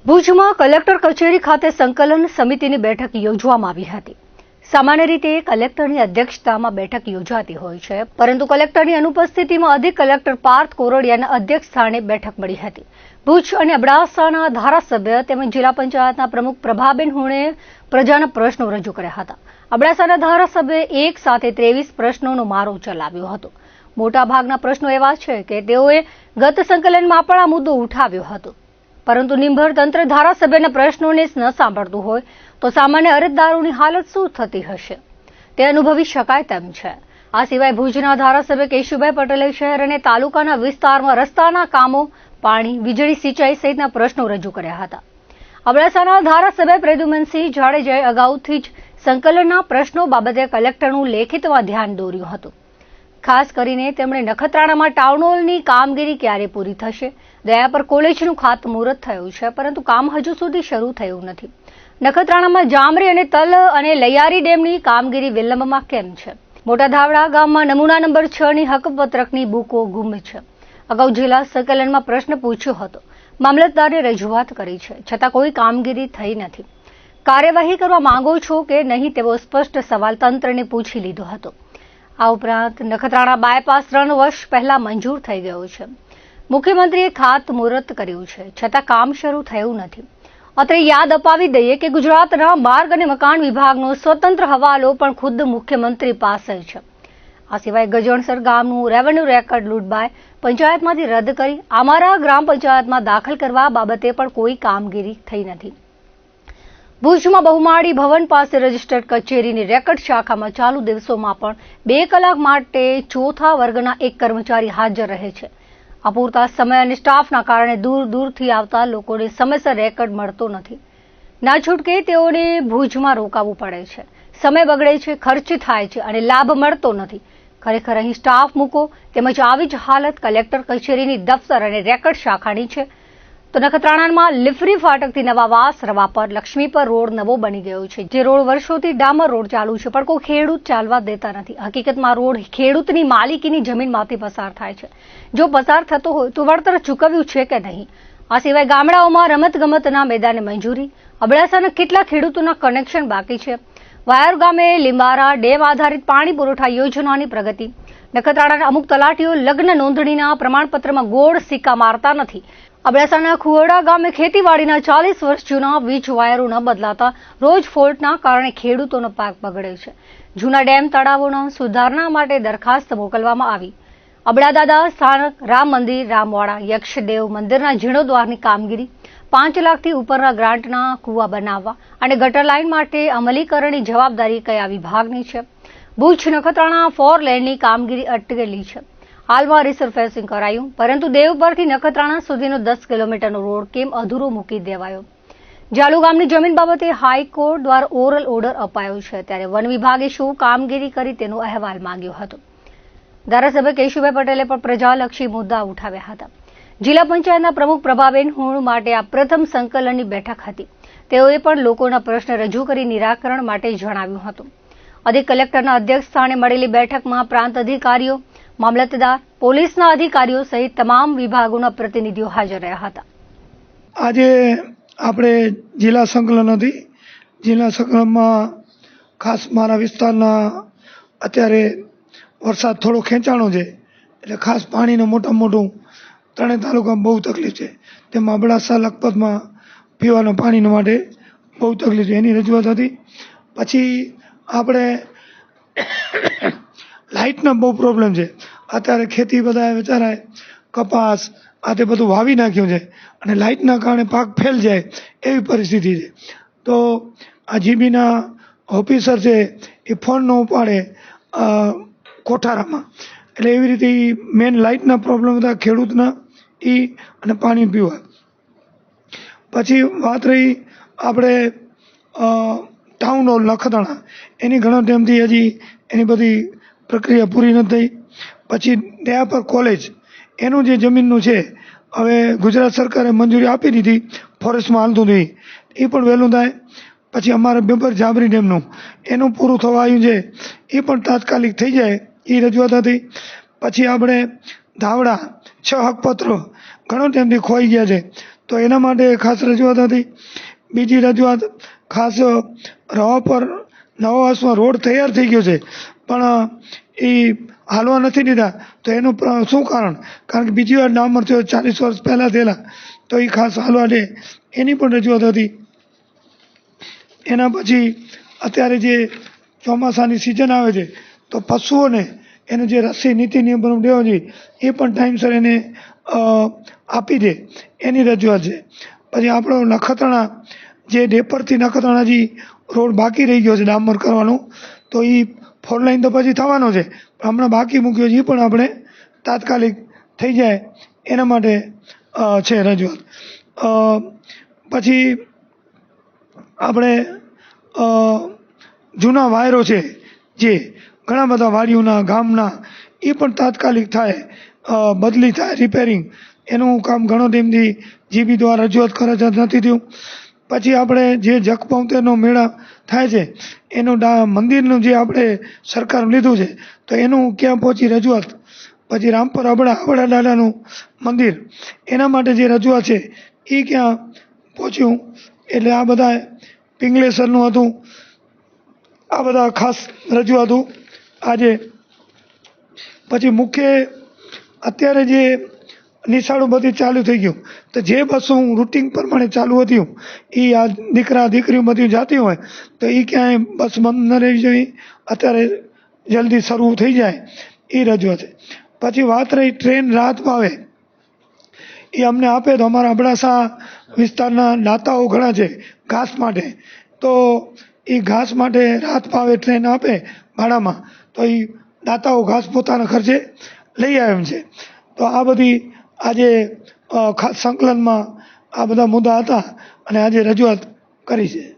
ભુજમાં કલેક્ટર કચેરી ખાતે સંકલન સમિતિની બેઠક યોજવામાં આવી હતી। સામાન્ય રીતે કલેક્ટરની અધ્યક્ષતામાં બેઠક યોજાતી હોય છે, પરંતુ કલેક્ટરની અનુપસ્થિતિમાં અધિક કલેક્ટર પાર્થ કોરડિયાના અધ્યક્ષ સ્થાને બેઠક મળી હતી। ભુજ અને અબડાસાના ધારાસભ્ય તેમજ જિલ્લા પંચાયતના પ્રમુખ પ્રભાબેન હુણે પ્રજાના પ્રશ્નો રજૂ કર્યા હતા। અબડાસાના ધારાસભ્યએ એક સાથે 23 પ્રશ્નોનો મારો ચલાવ્યો હતો। મોટાભાગના પ્રશ્નો એવા છે કે તેઓએ ગત સંકલનમાં પણ આ મુદ્દો ઉઠાવ્યો હતો, પરંતુ નિંભર તંત્ર ધારાસભ્યના પ્રશ્નોને ન સાંભળતું હોય તો સામાન્ય અરજદારોની હાલત શું થતી હશે તે અનુભવી શકાય તેમ છે। આ સિવાય ભુજના ધારાસભ્ય કેશુભાઈ પટેલે શહેર અને તાલુકાના વિસ્તારમાં રસ્તાના કામો, પાણી, વીજળી, સિંચાઈ સહિતના પ્રશ્નો રજૂ કર્યા હતા। અબડાસાના ધારાસભ્ય પ્રદ્યુમનસિંહ જાડેજાએ અગાઉથી જ સંકલનના પ્રશ્નો બાબતે કલેક્ટરનું લેખિતમાં ધ્યાન દોર્યું હતું। ખાસ કરીને તેમણે નખત્રાણામાં ટાઉન હોલની કામગીરી ક્યારે પૂરી થશે, દયાપર કોલેજનું ખાતમુહૂર્ત થયું છે, પરંતુ કામ હજુ સુધી શરૂ થયું નથી। નખત્રાણામાં જામરી અને તલ અને લૈયારી ડેમની કામગીરી વિલંબમાં કેમ છે? મોટા ધાવડા ગામમાં નમૂના નંબર 6ની હકપત્રકની બુકો ગુમ છે। અગાઉ જિલ્લા સંકલનમાં પ્રશ્ન પૂછ્યો હતો, મામલતદારે રજૂઆત કરી છે, છતાં કોઈ કામગીરી થઈ નથી। કાર્યવાહી કરવા માંગો છો કે નહીં તેવો સ્પષ્ટ સવાલ તંત્રને પૂછી લીધો હતો। આ ઉપરાંત નખત્રાણા બાયપાસ 3 વર્ષ પહેલા મંજૂર થઈ ગયો છે। મુખ્યમંત્રીએ ખાતમુહૂર્ત કર્યું છે, છતાં કામ શરૂ થયું નથી। અત્રે યાદ અપાવી દઈએ કે ગુજરાતના માર્ગ અને મકાન વિભાગનો સ્વતંત્ર હવાલો પણ ખુદ મુખ્યમંત્રી પાસે છે। આ સિવાય ગજણસર ગામનું રેવન્યુ રેકર્ડ લૂંટબાય પંચાયતમાંથી રદ કરી અમારા ગ્રામ પંચાયતમાં દાખલ કરવા બાબતે પણ કોઈ કામગીરી થઈ નથી। ભુજમાં બહુમાળી ભવન પાસે રજિસ્ટર્ડ કચેરીની રેકર્ડ શાખામાં ચાલુ દિવસોમાં પણ 2 કલાક માટે ચોથા વર્ગના એક કર્મચારી હાજર રહે છે। અપૂરતા સમય અને સ્ટાફના કારણે દૂર દૂરથી આવતા લોકોને સમયસર રેકર્ડ મળતો નથી। ના છૂટકે તેઓને ભુજમાં રોકાવું પડે છે, સમય બગડે છે, ખર્ચ થાય છે અને લાભ મળતો નથી। ખરેખર અહીં સ્ટાફ મૂકો, તેમજ આવી જ હાલત કલેક્ટર કચેરીની દફતર અને રેકર્ડ શાખાની છે તો નખત્રાણામાં લીફરી ફાટકથી નવાવાસ રવાપર લક્ષ્મીપર રોડ નવો બની ગયો છે, જે રોડ વર્ષોથી ડામર રોડ ચાલુ છે, પણ કોઈ ખેડૂત ચાલવા દેતા નથી। હકીકતમાં રોડ ખેડૂતની માલિકીની જમીનમાંથી પસાર થાય છે। જો પસાર થતો હોય તો વળતર ચૂકવ્યું છે કે નહીં? આ સિવાય ગામડાઓમાં રમતગમતના મેદાને મંજૂરી, અબડાસાના કેટલા ખેડૂતોના કનેક્શન બાકી છે? વાયર ગામે લીંબારા ડેમ આધારિત પાણી પુરવઠા યોજનાની પ્રગતિ, નખત્રાણાના અમુક તલાટીઓ લગ્ન નોંધણીના પ્રમાણપત્રમાં ગોળ સિક્કા મારતા નથી। અબડાસાના ખુવડા ગામે ખેતીવાડીના 40 વર્ષ જૂના વીજ વાયરો ન બદલાતા રોજ ફોલ્ટના કારણે ખેડૂતોનો પાક બગડે છે। જૂના ડેમ તળાવોના સુધારણા માટે દરખાસ્ત મોકલવામાં આવી। અબડાદાદા સ્થાનક રામ મંદિર, રામવાડા, યક્ષદેવ મંદિરના જીર્ણોદ્વારની કામગીરી, 5 લાખથી ઉપરના ગ્રાન્ટના કૂવા બનાવવા અને ગટર લાઇન માટે અમલીકરણની જવાબદારી કયા વિભાગની છે? ભુજ નખત્રાણા 4 લેનની કામગીરી અટકેલી છે। હાલમાં રિસરફેસિંગ કરાયું, પરંતુ દેવપરથી નખત્રાણા સુધીનો 10 કિલોમીટરનો રોડ કેમ અધૂરો મૂકી દેવાયો? જાલુ ગામની જમીન બાબતે હાઈકોર્ટ દ્વારા ઓરલ ઓર્ડર અપાયો છે, ત્યારે વન વિભાગે શું કામગીરી કરી તેનો અહેવાલ માંગ્યો હતો। ધારાસભ્ય કેશુભાઈ પટેલે પણ પ્રજાલક્ષી મુદ્દા ઉઠાવ્યા હતા। જિલ્લા પંચાયતના પ્રમુખ પ્રભાબેન હુણ માટે આ પ્રથમ સંકલનની બેઠક હતી। તેઓએ પણ લોકોના પ્રશ્ન રજૂ કરી નિરાકરણ માટે જણાવ્યું હતું। અધિક કલેક્ટરના અધ્યક્ષ સ્થાને મળેલી બેઠકમાં પ્રાંત અધિકારીઓ, મામલતદાર, પોલીસના અધિકારીઓ સહિત તમામ વિભાગોના પ્રતિનિધિઓ હાજર રહ્યા હતા। આજે આપણે જિલ્લા સંકલન હતી। જિલ્લા સંકલનમાં ખાસ મારા વિસ્તારના અત્યારે વરસાદ થોડો ખેંચાણો છે, એટલે ખાસ પાણીનું મોટું 3 તાલુકામાં બહુ તકલીફ છે। તેમાં અબડાસા લખપતમાં પીવાના પાણી માટે બહુ તકલીફ છે, એની રજૂઆત હતી। પછી આપણે લાઇટનો બહુ પ્રોબ્લેમ છે। અત્યારે ખેતી બધા બિચારાએ કપાસ આ તે બધું વાવી નાખ્યું છે અને લાઇટના કારણે પાક ફેલ જાય એવી પરિસ્થિતિ છે। તો આ જીબીના ઓફિસર છે એ ફોન ન ઉપાડે કોઠારામાં, એટલે એવી રીતે મેન લાઇટના પ્રોબ્લેમ હતા ખેડૂતના એ અને પાણી પીવા। પછી વાત રહી આપણે ટાઉન હોલ નખત્રાણા, એની ઘણા ટાઈમથી હજી એની બધી પ્રક્રિયા પૂરી નથી થઈ। પછી દયાપર કોલેજ, એનું જે જમીનનું છે હવે ગુજરાત સરકારે મંજૂરી આપી દીધી, ફોરેસ્ટમાં હાલતું નહીં, એ પણ વહેલું થાય। પછી અમારે બેબર જામરી ડેમનું એનું પૂરું થવા આવ્યું છે, એ પણ તાત્કાલિક થઈ જાય એ રજૂઆત હતી। પછી આપણે ધાવડા 6 હકપત્રો ઘણો ટાઈમથી ખોઈ ગયા છે, તો એના માટે ખાસ રજૂઆત હતી. બીજી રજૂઆત ખાસ રવા પર નવાવાસમાં રોડ તૈયાર થઈ ગયો છે પણ એ હાલવા નથી દીધા. તો એનું શું કારણ? કારણ કે બીજી વાર ડામર થયો 40 વર્ષ પહેલાં થયેલા, તો એ ખાસ હાલવા દે એની પણ રજૂઆત હતી. એના પછી અત્યારે જે ચોમાસાની સિઝન આવે છે તો પશુઓને એને જે રસી નીતિ નિયમો દેવો જોઈએ એ પણ ટાઈમસર એને આપી દે એની રજૂઆત છે. પછી આપણો નખત્રાણા જે ડેપરથી નખત્રાણાજી રોડ બાકી રહી ગયો છે ડામર કરવાનો, તો એ 4 લાઈન તો પછી થવાનો છે, પણ હમણાં બાકી મૂક્યો છે, એ પણ આપણે તાત્કાલિક થઈ જાય એના માટે છે રજૂઆત. પછી આપણે જૂના વાયરો છે જે ઘણા બધા વાડીઓના ગામના એ પણ તાત્કાલિક થાય, બદલી થાય, રિપેરિંગ એનું કામ ઘણો ટાઈમથી જીબી દ્વારા રજૂઆત કરે છે, નથી થયું. પછી આપણે જે જખપંતેરનો મેળા થાય છે એનું મંદિરનું જે આપણે સરકાર લીધું છે તો એનું ક્યાં પહોંચી રજૂઆત. પછી રામપર અબડા દાદાનું મંદિર એના માટે જે રજૂઆત છે એ ક્યાં પહોંચ્યું. એટલે આ બધા પિંગલેસરનું હતું, આ બધા ખાસ રજૂઆતો આજે. પછી મુખ્ય અત્યારે જે નિશાળો બધી ચાલુ થઈ ગયું, તો જે બસો રૂટિન પ્રમાણે ચાલુ હતી એ આ દીકરા દીકરીઓ બધી જાતી હોય તો એ ક્યાંય બસ બંધ ન રહેવી જોઈએ, અત્યારે જલ્દી શરૂ થઈ જાય એ રજૂઆત છે. પછી વાત રહી ટ્રેન રાહત ભાવે, એ અમને આપે તો અમારા અબડાસા વિસ્તારના દાતાઓ ઘણા છે ઘાસ માટે, તો એ ઘાસ માટે રાહત ભાવે ટ્રેન આપે ભાડામાં, તો એ દાતાઓ ઘાસ પોતાના ખર્ચે લઈ આવે એમ છે. તો આ બધી આજે ખાસ સંકલનમાં આ બધા મુદ્દા હતા અને આજે રજૂઆત કરી છે.